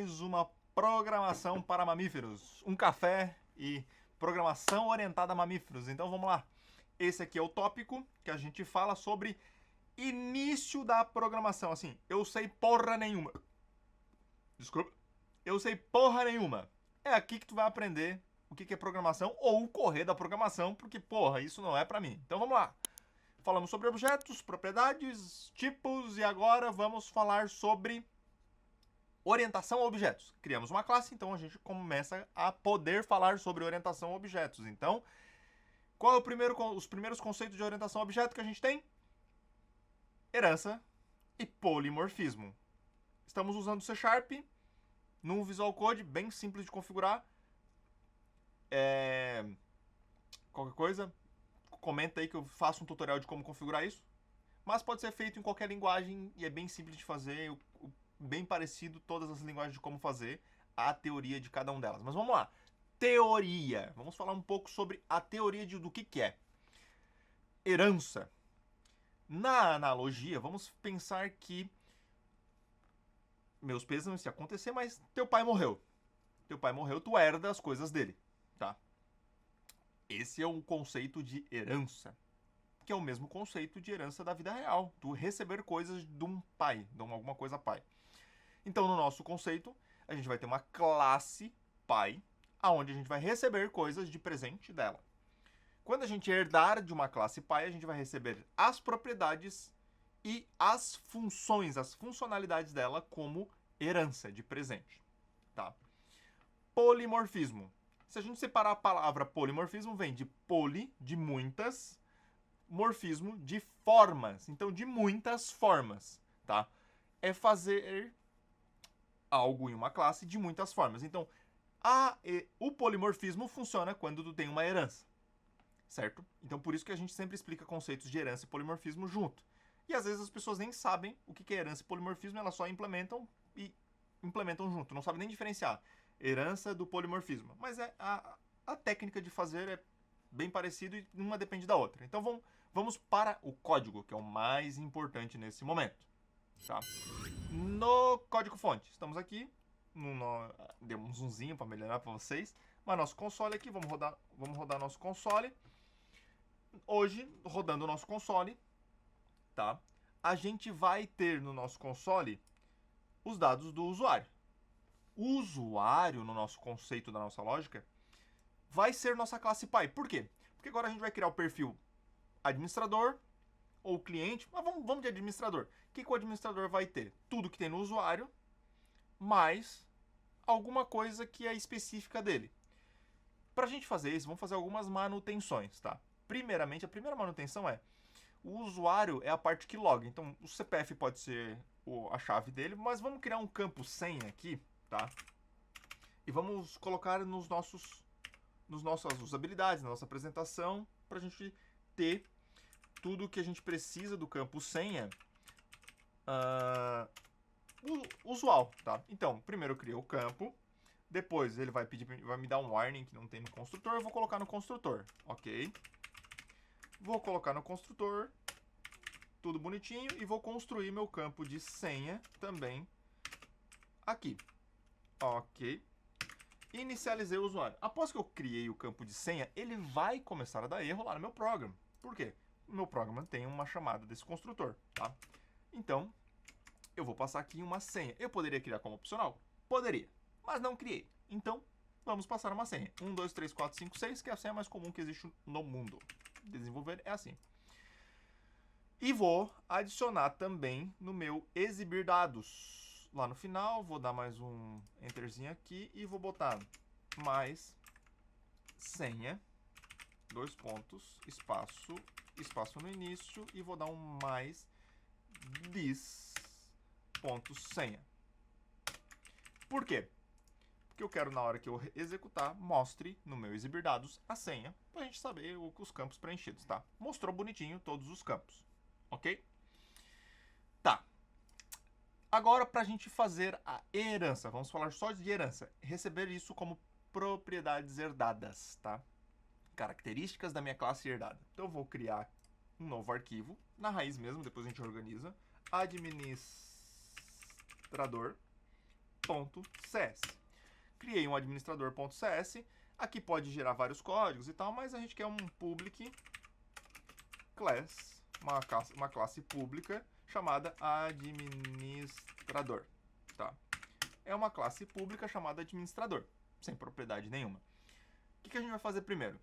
mais uma programação para mamíferos. Um café e programação orientada a mamíferos. Então vamos lá. Esse aqui é o tópico que a gente fala sobre início da programação. Assim, eu sei porra nenhuma. Desculpa. Eu sei porra nenhuma. É aqui que tu vai aprender o que é programação ou o correr da programação, porque porra, isso não é pra mim. Então vamos lá. Falamos sobre objetos, propriedades, tipos e agora vamos falar sobre orientação a objetos. Criamos uma classe, então a gente começa a poder falar sobre orientação a objetos. Então, qual é os primeiros conceitos de orientação a objeto que a gente tem? Herança e polimorfismo. Estamos usando C# num Visual Code bem simples de configurar. Qualquer coisa, comenta aí que eu faço um tutorial de como configurar isso. Mas pode ser feito em qualquer linguagem e é bem simples de fazer, bem parecido todas as linguagens de como fazer, a teoria de cada uma delas. Mas vamos lá. Teoria. Vamos falar um pouco sobre a teoria do que é. Herança. Na analogia, vamos pensar que meus pêsames se acontecer, mas teu pai morreu. Teu pai morreu, tu herda as coisas dele, tá? Esse é um conceito de herança, que é o mesmo conceito de herança da vida real, tu receber coisas de um pai, de alguma coisa pai. Então, no nosso conceito, a gente vai ter uma classe pai, aonde a gente vai receber coisas de presente dela. Quando a gente herdar de uma classe pai, a gente vai receber as propriedades e as funções, as funcionalidades dela como herança de presente, tá? Polimorfismo. Se a gente separar a palavra polimorfismo, vem de poli, de muitas, morfismo, de formas. Então, de muitas formas, tá? É fazer algo em uma classe de muitas formas. Então, o polimorfismo funciona quando tu tem uma herança, certo? Então, por isso que a gente sempre explica conceitos de herança e polimorfismo junto. E às vezes as pessoas nem sabem o que é herança e polimorfismo, elas só implementam e implementam junto, não sabem nem diferenciar herança do polimorfismo. Mas a técnica de fazer é bem parecido e uma depende da outra. Então vamos para o código, que é o mais importante nesse momento. Tá? No código-fonte, estamos aqui. Deu um zoomzinho para melhorar para vocês. Mas nosso console aqui, vamos rodar nosso console. Hoje, rodando o nosso console, tá? A gente vai ter no nosso console os dados do usuário. O usuário, no nosso conceito da nossa lógica, vai ser nossa classe pai. Por quê? Porque agora a gente vai criar o perfil administrador ou cliente, mas vamos de administrador. O que o administrador vai ter? Tudo que tem no usuário, mais alguma coisa que é específica dele. Para a gente fazer isso, vamos fazer algumas manutenções, tá? Primeiramente, a primeira manutenção é o usuário é a parte que loga. Então, o CPF pode ser a chave dele, mas vamos criar um campo senha aqui, tá? E vamos colocar nos nossas usabilidades, na nossa apresentação, para a gente ter tudo que a gente precisa do campo senha usual, tá? Então, primeiro eu crio o campo, depois ele vai me dar um warning que não tem no construtor, eu vou colocar no construtor, ok? Vou colocar no construtor, tudo bonitinho, e vou construir meu campo de senha também aqui, ok? Inicializei o usuário. Após que eu criei o campo de senha, ele vai começar a dar erro lá no meu programa. Por quê? O meu programa tem uma chamada desse construtor, tá? Então, eu vou passar aqui uma senha. Eu poderia criar como opcional? Poderia, mas não criei. Então, vamos passar uma senha. 1, 2, 3, 4, 5, 6, que é a senha mais comum que existe no mundo. Desenvolver é assim. E vou adicionar também no meu exibir dados. Lá no final, vou dar mais um enterzinho aqui e vou botar mais senha, 2 pontos, espaço, espaço no início e vou dar um mais this ponto senha. Por quê? Porque eu quero, na hora que eu executar, mostre no meu exibir dados a senha, pra gente saber os campos preenchidos, tá? Mostrou bonitinho todos os campos, ok? Tá. Agora, pra gente fazer a herança, vamos falar só de herança. Receber isso como propriedades herdadas, tá? Características da minha classe herdada. Então, eu vou criar um novo arquivo, na raiz mesmo, depois a gente organiza. Administrador .cs. Criei um administrador.cs. Aqui pode gerar vários códigos e tal, mas a gente quer um public class, uma classe pública chamada administrador, tá? É uma classe pública chamada administrador, sem propriedade nenhuma. O que a gente vai fazer primeiro?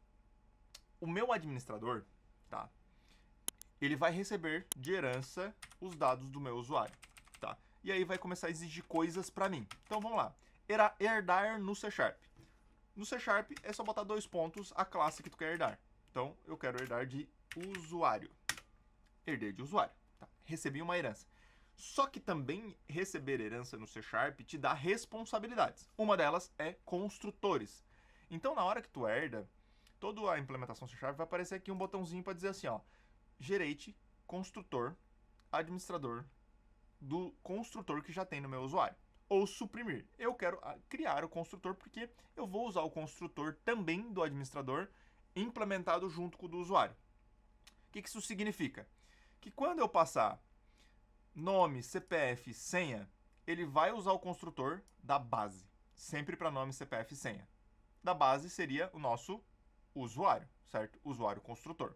O meu administrador, tá? Ele vai receber de herança os dados do meu usuário, tá? E aí vai começar a exigir coisas para mim. Então vamos lá. Herdar no C#. No C# é só botar 2 pontos a classe que tu quer herdar. Então eu quero herdar de usuário. Herdei de usuário. Tá? Recebi uma herança. Só que também receber herança no C# te dá responsabilidades. Uma delas é construtores. Então na hora que tu herda, toda a implementação C# vai aparecer aqui um botãozinho para dizer assim, ó, gerate construtor administrador do construtor que já tem no meu usuário. Ou suprimir. Eu quero criar o construtor porque eu vou usar o construtor também do administrador implementado junto com o do usuário. O que isso significa? Que quando eu passar nome, CPF, senha, ele vai usar o construtor da base. Sempre para nome, CPF e senha. Da base seria o nosso usuário, certo? Usuário construtor.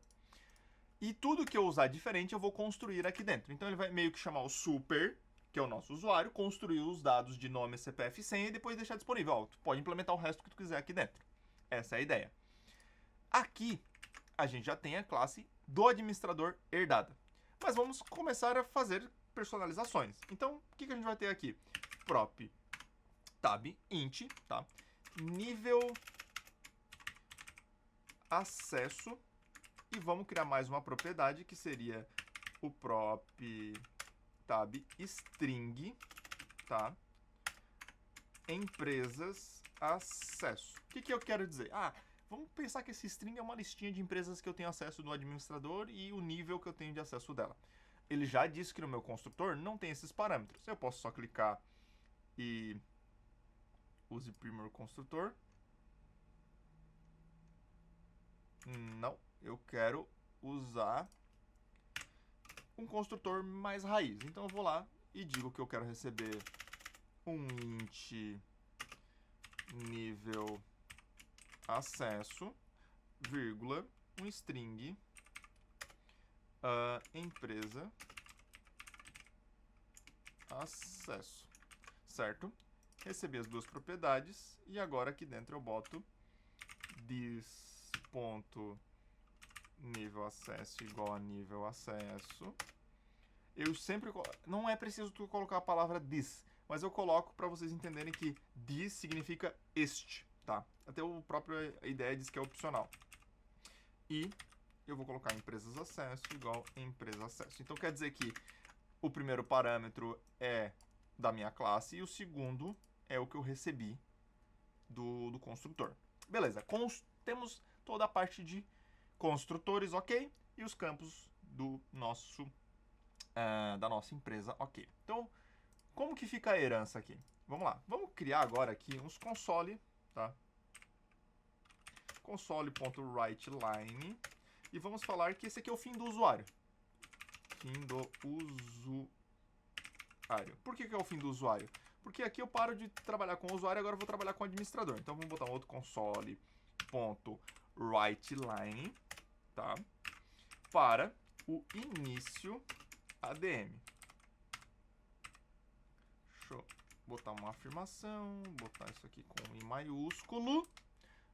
E tudo que eu usar diferente eu vou construir aqui dentro. Então ele vai meio que chamar o super, que é o nosso usuário, construir os dados de nome, CPF e senha e depois deixar disponível. Ó, tu pode implementar o resto que tu quiser aqui dentro. Essa é a ideia. Aqui a gente já tem a classe do administrador herdada. Mas vamos começar a fazer personalizações. Então, o que a gente vai ter aqui? Prop tab int, tá? Nível acesso. E vamos criar mais uma propriedade que seria o prop tab string, tá? Empresas acesso. O que eu quero dizer? Vamos pensar que esse string é uma listinha de empresas que eu tenho acesso no administrador e o nível que eu tenho de acesso dela. Ele já disse que no meu construtor não tem esses parâmetros. Eu posso só clicar e use primeiro construtor. Não, eu quero usar um construtor mais raiz. Então eu vou lá e digo que eu quero receber um int nível acesso, vírgula, um string empresa acesso, certo? Recebi as duas propriedades e agora aqui dentro eu boto this.nível acesso igual a nível acesso. Eu sempre... Não é preciso tu colocar a palavra this, mas eu coloco para vocês entenderem que this significa este, tá? Até o próprio ideia diz que é opcional. E eu vou colocar empresas acesso igual empresa acesso. Então quer dizer que o primeiro parâmetro é da minha classe e o segundo é o que eu recebi do construtor. Beleza, temos toda a parte de construtores, ok? E os campos do nosso, da nossa empresa, ok. Então, como que fica a herança aqui? Vamos lá, vamos criar agora aqui uns console, tá? Console.writeLine e vamos falar que esse aqui é o fim do usuário. Fim do usuário. Por que é o fim do usuário? Porque aqui eu paro de trabalhar com o usuário e agora eu vou trabalhar com o administrador. Então vamos botar um outro console.writeLine, tá? Para o início ADM. Deixa eu botar uma afirmação, botar isso aqui com I maiúsculo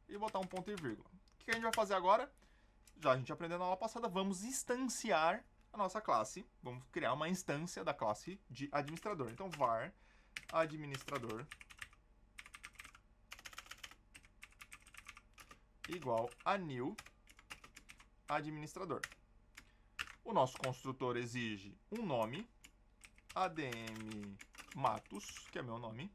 e botar um ponto e vírgula. O que a gente vai fazer agora? Já a gente aprendeu na aula passada, vamos instanciar a nossa classe. Vamos criar uma instância da classe de administrador. Então var administrador igual a new administrador. O nosso construtor exige um nome, ADM Matos, que é meu nome.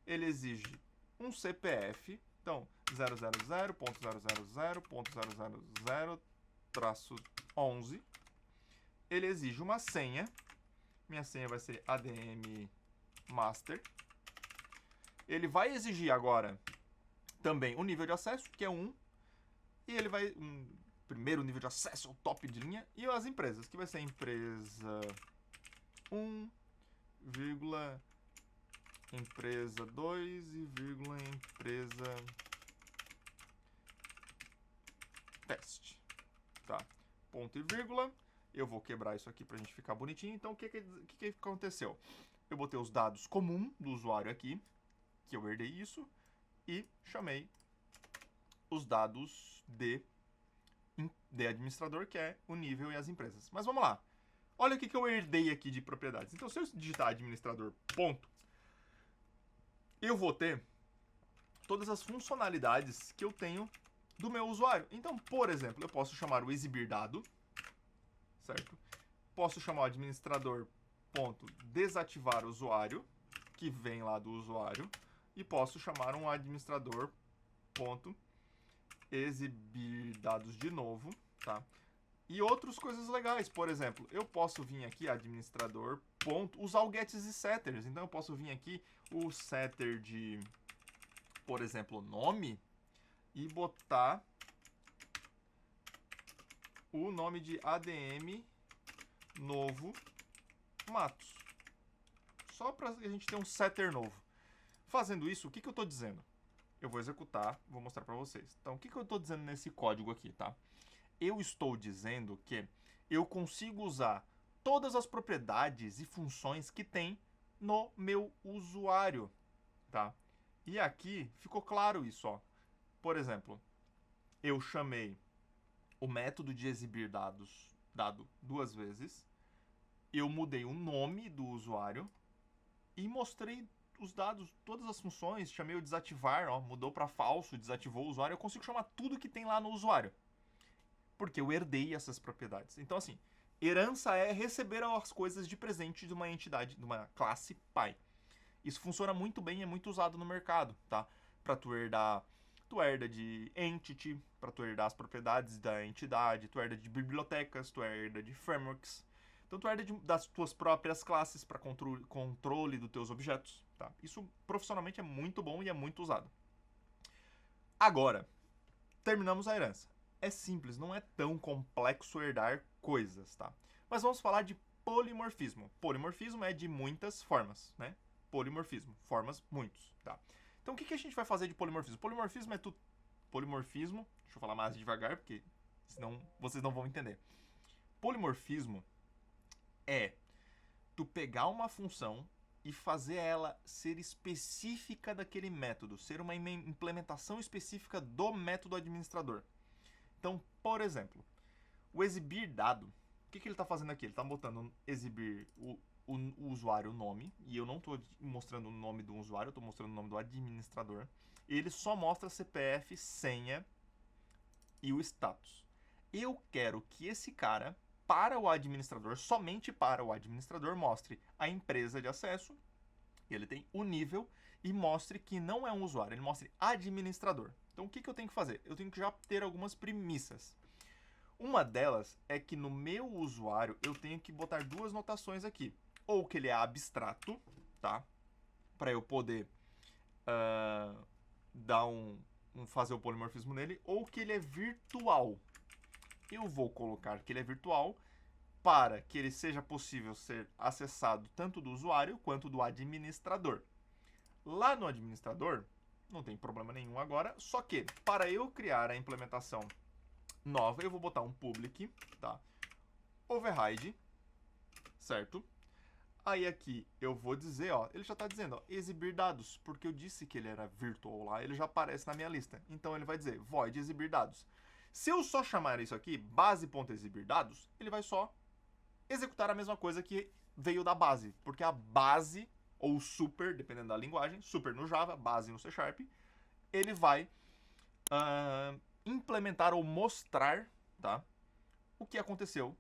Ele exige um CPF, então 000.000.000/11. Ele exige uma senha. Minha senha vai ser ADM Master. Ele vai exigir agora também o nível de acesso, que é 1. E ele vai... primeiro nível de acesso, o top de linha. E as empresas, que vai ser empresa 1, empresa 2 e vírgula empresa teste, tá? Ponto e vírgula. Eu vou quebrar isso aqui pra gente ficar bonitinho. Então, o que aconteceu? Eu botei os dados comuns do usuário aqui, que eu herdei isso, e chamei os dados de administrador, que é o nível e as empresas. Mas vamos lá. Olha o que eu herdei aqui de propriedades. Então, se eu digitar administrador ponto, eu vou ter todas as funcionalidades que eu tenho do meu usuário. Então, por exemplo, eu posso chamar o exibir dado, certo? Posso chamar o administrador ponto desativar usuário, que vem lá do usuário, e posso chamar um administrador ponto exibir dados de novo, tá? E outras coisas legais, por exemplo, eu posso vir aqui, administrador ponto, usar o gets e setters. Então eu posso vir aqui o setter de, por exemplo, nome, e botar o nome de ADM novo Matos. Só para a gente ter um setter novo. Fazendo isso, o que eu estou dizendo? Eu vou executar, vou mostrar para vocês. Então, o que eu estou dizendo nesse código aqui, tá? Eu estou dizendo que eu consigo usar todas as propriedades e funções que tem no meu usuário, tá? E aqui ficou claro isso, ó. Por exemplo, eu chamei o método de exibir dado 2 vezes, eu mudei o nome do usuário e mostrei os dados, todas as funções, chamei o desativar, ó, mudou para falso, desativou o usuário, eu consigo chamar tudo que tem lá no usuário, porque eu herdei essas propriedades. Então, assim, herança é receber as coisas de presente de uma entidade, de uma classe pai. Isso funciona muito bem e é muito usado no mercado, tá? Para tu herda de entity, para tu herdar as propriedades da entidade, tu herda de bibliotecas, tu herda de frameworks. Então tu herda das tuas próprias classes para controle dos teus objetos, tá? Isso profissionalmente é muito bom e é muito usado. Agora, terminamos a herança. É simples, não é tão complexo herdar coisas, tá? Mas vamos falar de polimorfismo. Polimorfismo é de muitas formas, né? Polimorfismo, formas muitos, tá? Então o que a gente vai fazer de polimorfismo? Polimorfismo é polimorfismo, deixa eu falar mais devagar, porque senão vocês não vão entender. Polimorfismo é tu pegar uma função e fazer ela ser específica daquele método, ser uma implementação específica do método administrador. Então, por exemplo, o exibir dado, o que ele está fazendo aqui? Ele está botando exibir o usuário, o nome, e eu não estou mostrando o nome do usuário, eu estou mostrando o nome do administrador. Ele só mostra CPF, senha e o status. Eu quero que esse cara, para o administrador, somente para o administrador, mostre a empresa de acesso, ele tem o nível, e mostre que não é um usuário, ele mostre administrador. Então o que eu tenho que fazer? Eu tenho que já ter algumas premissas. Uma delas é que no meu usuário eu tenho que botar duas notações aqui. Ou que ele é abstrato, tá? Para eu poder fazer o polimorfismo nele, ou que ele é virtual. Eu vou colocar que ele é virtual para que ele seja possível ser acessado tanto do usuário quanto do administrador. Lá no administrador, não tem problema nenhum agora, só que para eu criar a implementação nova, eu vou botar um public, tá? Override, certo? Aí aqui eu vou dizer, ó, ele já está dizendo, ó, exibir dados, porque eu disse que ele era virtual lá, ele já aparece na minha lista. Então ele vai dizer void exibir dados. Se eu só chamar isso aqui, base.exibir dados, ele vai só executar a mesma coisa que veio da base, porque a base, ou super, dependendo da linguagem, super no Java, base no C#, ele vai implementar ou mostrar, tá, o que aconteceu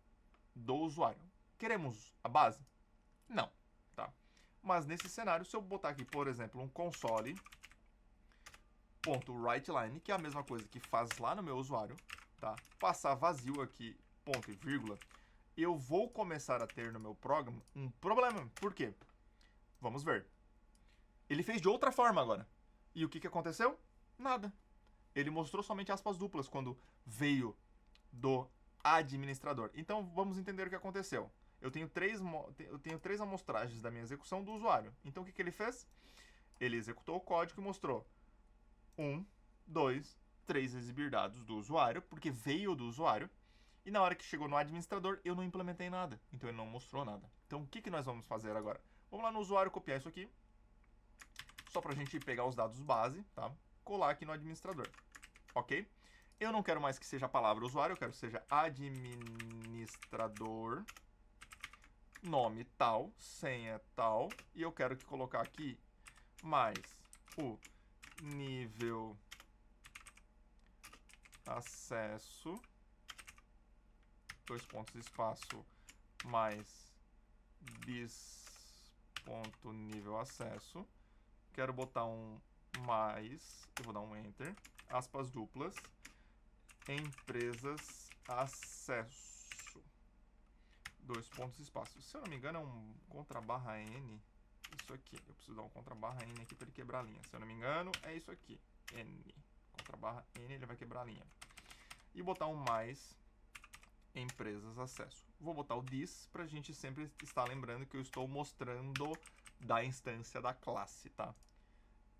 do usuário. Queremos a base? Não, tá? Mas nesse cenário, se eu botar aqui, por exemplo, um console.writeLine, que é a mesma coisa que faz lá no meu usuário, tá? Passar vazio aqui, ponto e vírgula, eu vou começar a ter no meu programa um problema. Por quê? Vamos ver. Ele fez de outra forma agora. E o que aconteceu? Nada. Ele mostrou somente aspas duplas quando veio do administrador. Então, vamos entender o que aconteceu. Eu tenho três amostragens da minha execução do usuário. Então, o que ele fez? Ele executou o código e mostrou 1, 2, 3 exibir dados do usuário, porque veio do usuário. E na hora que chegou no administrador, eu não implementei nada. Então ele não mostrou nada. Então o que nós vamos fazer agora? Vamos lá no usuário, copiar isso aqui. Só pra gente pegar os dados base, tá? Colar aqui no administrador. Ok? Eu não quero mais que seja a palavra usuário, eu quero que seja administrador, nome tal, senha tal, e eu quero que colocar aqui mais o nível acesso, dois pontos, espaço, mais bis.nível acesso. Quero botar um mais, eu vou dar um enter, aspas duplas, empresas acesso, dois pontos, espaço. Se eu não me engano é um contra-barra N, isso aqui. Eu preciso dar um contra-barra N aqui para ele quebrar a linha. Se eu não me engano é isso aqui, N. Contra-barra N, ele vai quebrar a linha. E botar um mais empresas acesso. Vou botar o this para a gente sempre estar lembrando que eu estou mostrando da instância da classe, tá?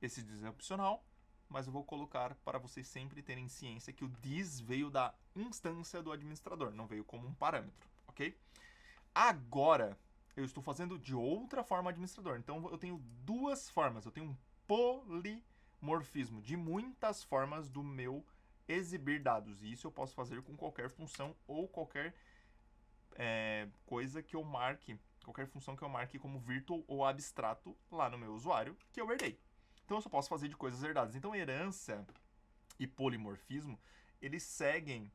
Esse this é opcional, mas eu vou colocar para vocês sempre terem ciência que o this veio da instância do administrador, não veio como um parâmetro, ok? Agora, eu estou fazendo de outra forma administrador. Então, eu tenho duas formas. Eu tenho um polimorfismo de muitas formas do meu exibir dados. E isso eu posso fazer com qualquer função ou qualquer coisa que eu marque, qualquer função que eu marque como virtual ou abstrato lá no meu usuário, que eu herdei. Então, eu só posso fazer de coisas herdadas. Então, herança e polimorfismo, eles seguem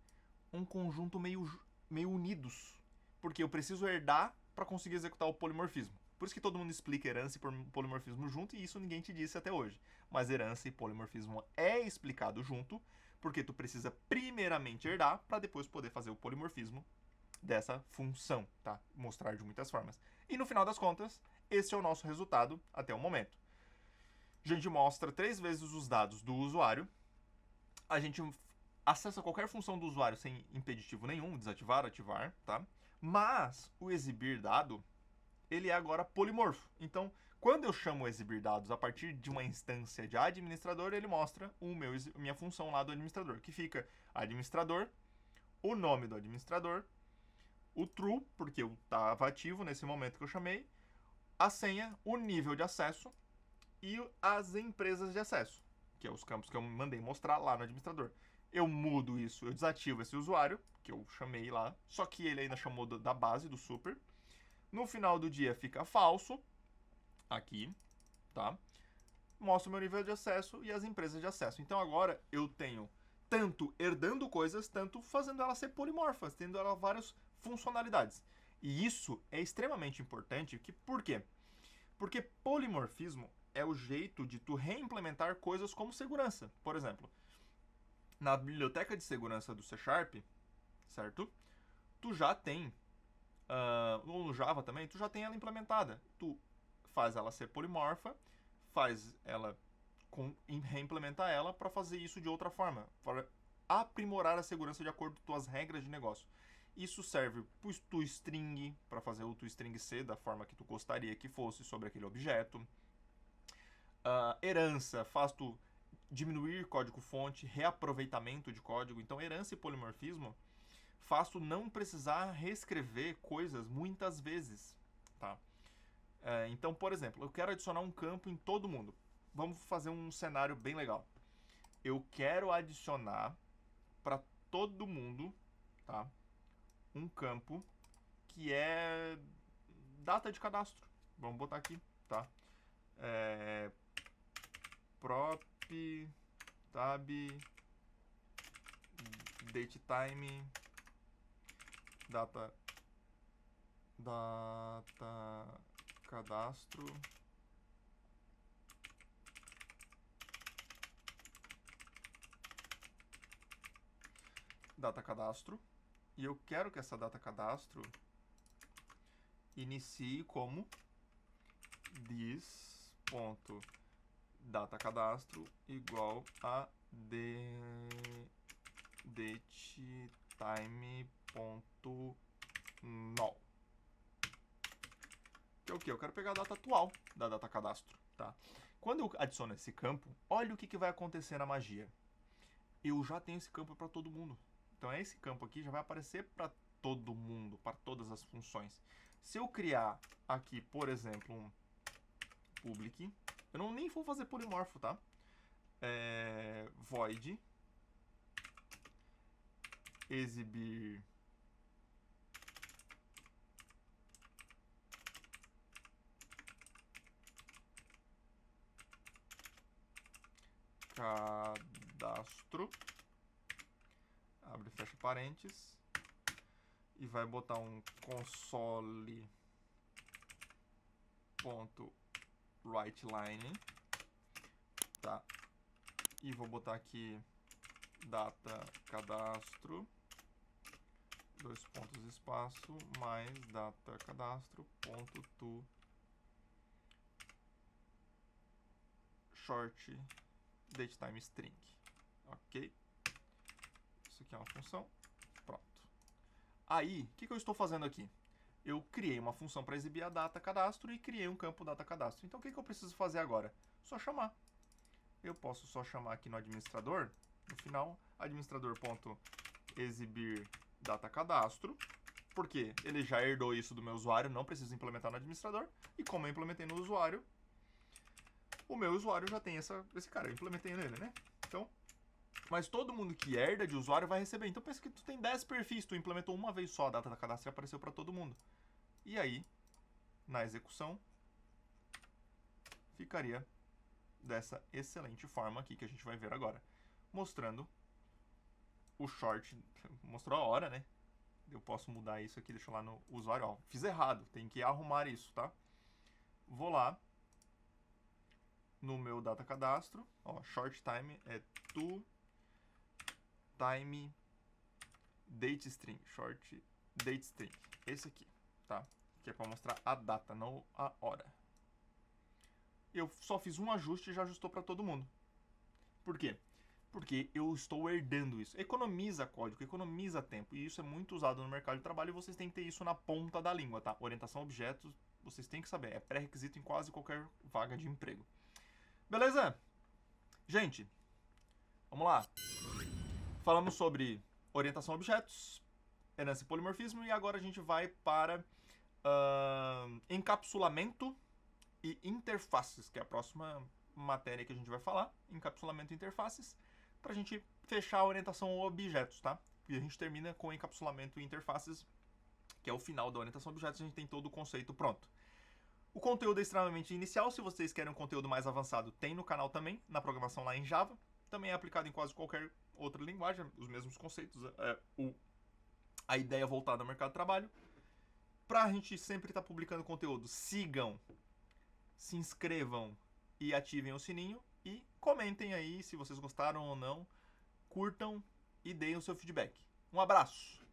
um conjunto meio unidos. Porque eu preciso herdar para conseguir executar o polimorfismo. Por isso que todo mundo explica herança e polimorfismo junto, e isso ninguém te disse até hoje. Mas herança e polimorfismo é explicado junto, porque tu precisa primeiramente herdar para depois poder fazer o polimorfismo dessa função, tá? Mostrar de muitas formas. E no final das contas, esse é o nosso resultado até o momento. A gente mostra 3 vezes os dados do usuário, a gente acessa qualquer função do usuário sem impeditivo nenhum, desativar, ativar, tá? Mas o exibir dado, ele é agora polimorfo. Então, quando eu chamo o exibir dados a partir de uma instância de administrador, ele mostra minha função lá do administrador, que fica administrador, o nome do administrador, o true, porque eu estava ativo nesse momento que eu chamei, a senha, o nível de acesso e as empresas de acesso, que é os campos que eu mandei mostrar lá no administrador. Eu mudo isso, eu desativo esse usuário, que eu chamei lá, só que ele ainda chamou da base, do super. No final do dia fica falso, aqui, tá? Mostra o meu nível de acesso e as empresas de acesso. Então agora eu tenho tanto herdando coisas, tanto fazendo elas ser polimorfas, tendo elas várias funcionalidades. E isso é extremamente importante, por quê? Porque polimorfismo é o jeito de tu reimplementar coisas como segurança. Por exemplo, na biblioteca de segurança do C#, certo? Tu já tem, ou no Java também, tu já tem ela implementada. Tu faz ela ser polimorfa, faz ela reimplementar ela para fazer isso de outra forma, para aprimorar a segurança de acordo com tuas regras de negócio. Isso serve para o toString, para fazer o toString ser da forma que tu gostaria que fosse sobre aquele objeto. Herança faz tu diminuir código-fonte, reaproveitamento de código. Então, herança e polimorfismo faz tu não precisar reescrever coisas muitas vezes, tá? Então, por exemplo, eu quero adicionar um campo em todo mundo. Vamos fazer um cenário bem legal. Eu quero adicionar para todo mundo, tá? Um campo que é data de cadastro. Vamos botar aqui, tá? Prop tab datetime data cadastro data cadastro, e eu quero que essa data cadastro inicie como this.data cadastro igual a datetime.null. Que é o que? Eu quero pegar a data atual da data cadastro, tá? Quando eu adiciono esse campo, olha o que vai acontecer na magia. Eu já tenho esse campo para todo mundo. Então esse campo aqui já vai aparecer para todo mundo, para todas as funções. Se eu criar aqui, por exemplo, um public, eu não nem vou fazer polimorfo, tá? Void exibir cadastro, abre e fecha parênteses, e vai botar um console.writeLine, tá? E vou botar aqui data cadastro, dois pontos espaço, mais data cadastro, ponto to short datetime string, ok? Isso aqui é uma função, pronto. Aí, o que eu estou fazendo aqui? Eu criei uma função para exibir a data cadastro e criei um campo data cadastro. Então, o que eu preciso fazer agora? Só chamar. Eu posso só chamar aqui no administrador, no final, administrador.exibir data cadastro, porque ele já herdou isso do meu usuário, não preciso implementar no administrador, e como eu implementei no usuário, o meu usuário já tem esse cara, eu implementei nele, né? Então, mas todo mundo que herda de usuário vai receber. Então pensa que tu tem 10 perfis, tu implementou uma vez só a data da cadastro e apareceu para todo mundo. E aí, na execução, ficaria dessa excelente forma aqui que a gente vai ver agora. Mostrando o short, mostrou a hora, né? Eu posso mudar isso aqui, deixa eu lá no usuário, ó. Fiz errado, tem que arrumar isso, tá? Vou lá no meu data cadastro, ó, short time é to time date string, short date string, esse aqui, tá? Que é para mostrar a data, não a hora. Eu só fiz um ajuste e já ajustou para todo mundo. Por quê? Porque eu estou herdando isso. Economiza código, economiza tempo. E isso é muito usado no mercado de trabalho e vocês têm que ter isso na ponta da língua, tá? Orientação a objetos, vocês têm que saber. É pré-requisito em quase qualquer vaga de emprego. Beleza? Gente, vamos lá. Falamos sobre orientação a objetos, herança e polimorfismo, e agora a gente vai para encapsulamento e interfaces, que é a próxima matéria que a gente vai falar, encapsulamento e interfaces, para a gente fechar a orientação a objetos, tá? E a gente termina com encapsulamento e interfaces, que é o final da orientação a objetos, a gente tem todo o conceito pronto. O conteúdo é extremamente inicial, se vocês querem um conteúdo mais avançado, tem no canal também, na programação lá em Java, também é aplicado em quase qualquer outra linguagem, os mesmos conceitos, a ideia voltada ao mercado de trabalho. Para a gente sempre estar publicando conteúdo, sigam, se inscrevam e ativem o sininho e comentem aí se vocês gostaram ou não, curtam e deem o seu feedback. Um abraço!